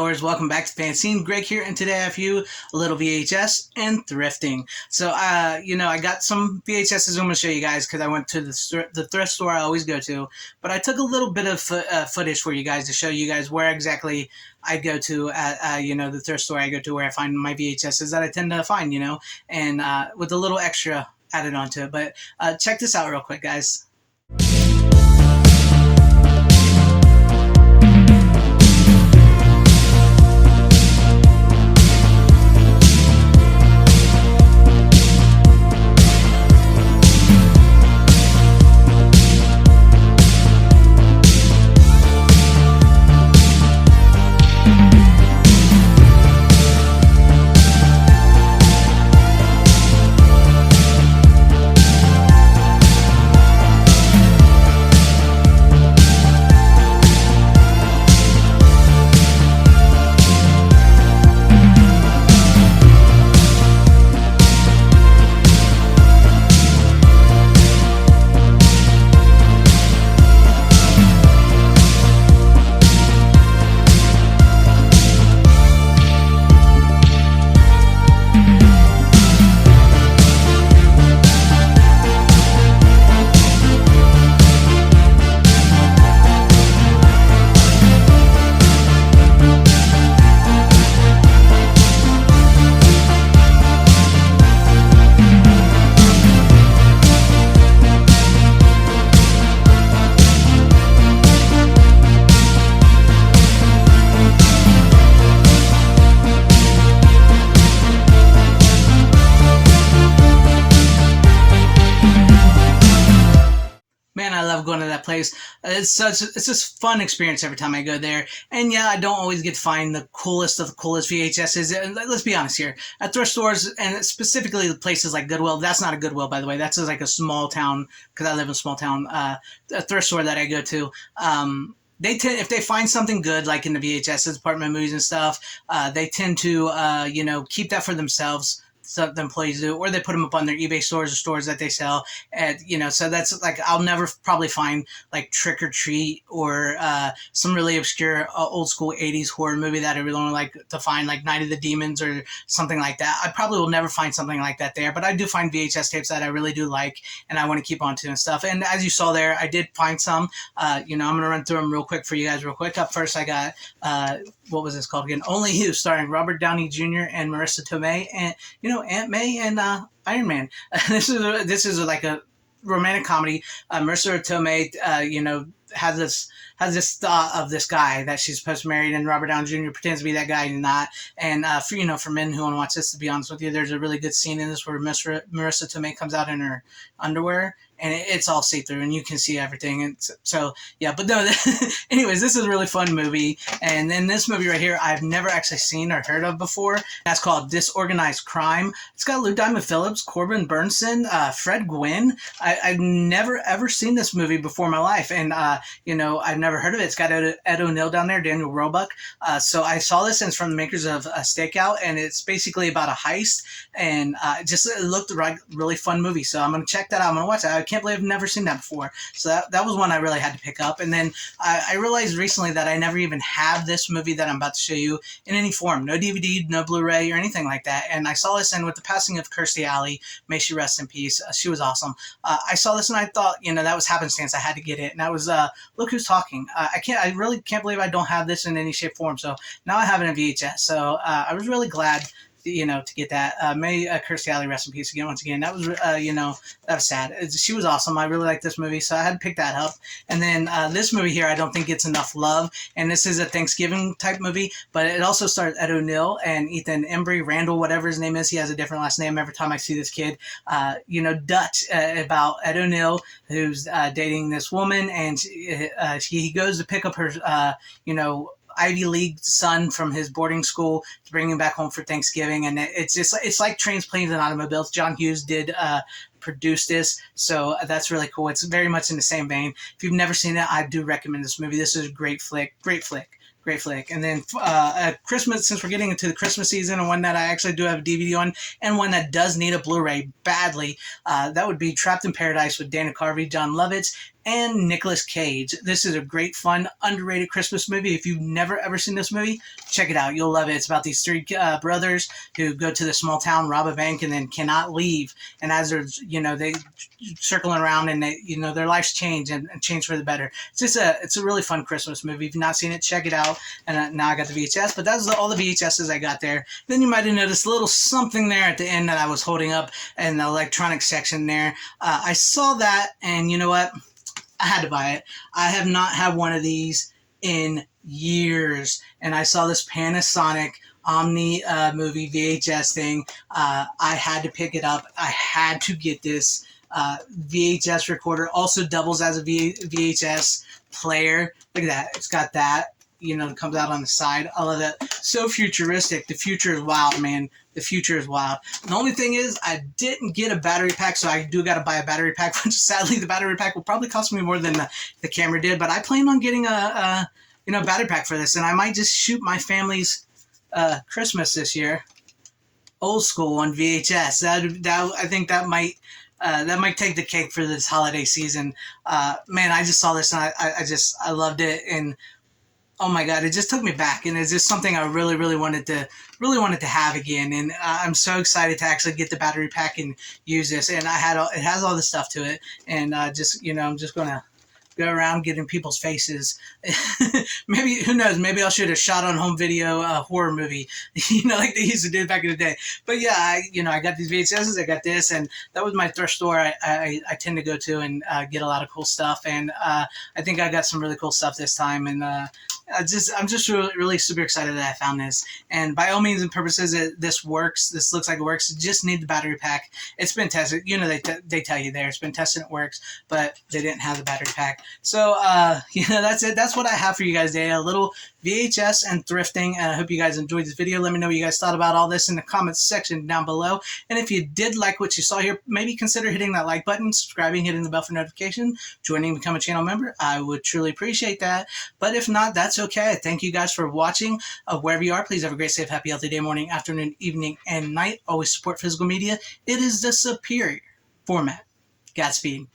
goers, welcome back to FanZcene. Greg here, and today I have you a little VHS and thrifting. So, I got some VHSs I'm going to show you guys because I went to the thrift store I always go to, but I took a little bit of footage for you guys to show you guys where exactly I go to at, the thrift store I go to where I find my VHSs that I tend to find, and with a little extra added onto it. But check this out real quick, guys. Man, I love going to that place. It's just fun experience every time I go there. And yeah, I don't always get to find the coolest of the coolest VHSs. And let's be honest here. At thrift stores, and specifically places like Goodwill, that's not a Goodwill, by the way. That's just like a small town, because I live in a small town, a thrift store that I go to. They tend, if they find something good, like in the VHSs, department movies and stuff, they tend to, keep that for themselves. So the employees do, or they put them up on their eBay stores or stores that they sell. And, so that's like, I'll never probably find like Trick or Treat or some really obscure old school 80s horror movie that I really want to like to find, like Night of the Demons or something like that. I probably will never find something like that there, but I do find VHS tapes that I really do like and I want to keep on to and stuff. And as you saw there, I did find some. I'm going to run through them real quick for you guys real quick. Up first, I got, what was this called again? Only You, starring Robert Downey Jr. and Marissa Tomei, and Aunt May and Iron Man. This is like a romantic comedy. Marissa Tomei, has this thought of this guy that she's supposed to marry, and Robert Downey Jr. pretends to be that guy and not. And for men who want to watch this, to be honest with you, there's a really good scene in this where Marissa Tomei comes out in her underwear. And it's all see-through, and you can see everything. And so, yeah, but no, anyways, this is a really fun movie. And then this movie right here, I've never actually seen or heard of before. That's called Disorganized Crime. It's got Lou Diamond Phillips, Corbin Burnson, Fred Gwynn. I've never, ever seen this movie before in my life. And, I've never heard of it. It's got Ed O'Neill down there, Daniel Roebuck. So I saw this, and it's from the makers of Stakeout, and it's basically about a heist. And it looked like a really fun movie. So I'm going to check that out. I'm going to watch it. I can't believe I've never seen that before. So that was one I really had to pick up. And then I realized recently that I never even have this movie that I'm about to show you in any form. No DVD, no Blu-ray, or anything like that. And I saw this, and with the passing of Kirstie Alley, may she rest in peace, she was awesome. I saw this, and I thought, that was happenstance. I had to get it. And that was Look Who's Talking. I really can't believe I don't have this in any shape, form. So now I have it in VHS. So I was really glad to get that. May Kirstie Alley rest in peace again. Once again, that was that was sad. She was awesome. I really liked this movie, so I had to pick that up. And then this movie here, I don't think gets enough love. And this is a Thanksgiving type movie, but it also stars Ed O'Neill and Ethan Embry, Randall, whatever his name is. He has a different last name every time I see this kid. Dutch, about Ed O'Neill, who's dating this woman, and he goes to pick up her, Ivy League son from his boarding school to bring him back home for Thanksgiving. And it's like Trains, Planes, and Automobiles. John Hughes did produce this, so that's really cool. It's very much in the same vein. If you've never seen it, I do recommend this movie. This is a great flick. Great flick. And then Christmas, since we're getting into the Christmas season, and one that I actually do have a DVD on, and one that does need a Blu-ray badly, that would be Trapped in Paradise with Dana Carvey, John Lovitz, and Nicolas Cage. This is a great, fun, underrated Christmas movie. If you've never ever seen this movie, check it out. You'll love it. It's about these three brothers who go to the small town, rob a bank, and then cannot leave. And as they're, they circling around, and they, their lives change and change for the better. It's a really fun Christmas movie. If you've not seen it, check it out. And now I got the VHS, but that's all the VHSs I got there. Then you might have noticed a little something there at the end that I was holding up in the electronic section there. I saw that, and you know what? I had to buy it. I have not had one of these in years, and I saw this Panasonic Omni movie VHS thing. I had to pick it up. I had to get this VHS recorder. Also doubles as a VHS player. Look at that. It's got that. It comes out on the side. I love that. So futuristic. The future is wild, man. The future is wild. The only thing is, I didn't get a battery pack, so I do got to buy a battery pack, which sadly the battery pack will probably cost me more than the camera did, but I plan on getting a battery pack for this, and I might just shoot my family's Christmas this year old school on VHS. I think that might take the cake for this holiday season. Man, I just saw this, and I loved it, and oh my God, it just took me back, and it's just something I really, really wanted to have again. And I'm so excited to actually get the battery pack and use this. And it has all the stuff to it, and I'm just gonna go around getting people's faces. Maybe, who knows, maybe I'll shoot a shot on home video horror movie, like they used to do back in the day. But yeah, I got these VHSs, I got this, and that was my thrift store I tend to go to and get a lot of cool stuff. And I think I got some really cool stuff this time, and I'm just really, really super excited that I found this. And by all means and purposes, this works. This looks like it works. You just need the battery pack. It's been tested. They tell you there. It's been tested. It works, but they didn't have the battery pack. So, that's it. That's what I have for you guys today. A little VHS and thrifting. And I hope you guys enjoyed this video. Let me know what you guys thought about all this in the comments section down below. And if you did like what you saw here, maybe consider hitting that like button, subscribing, hitting the bell for notification, joining, become a channel member. I would truly appreciate that. But if not, that's okay. Thank you guys for watching. Wherever you are, please have a great, safe, happy, healthy day, morning, afternoon, evening, and night. Always support physical media. It is the superior format. Godspeed.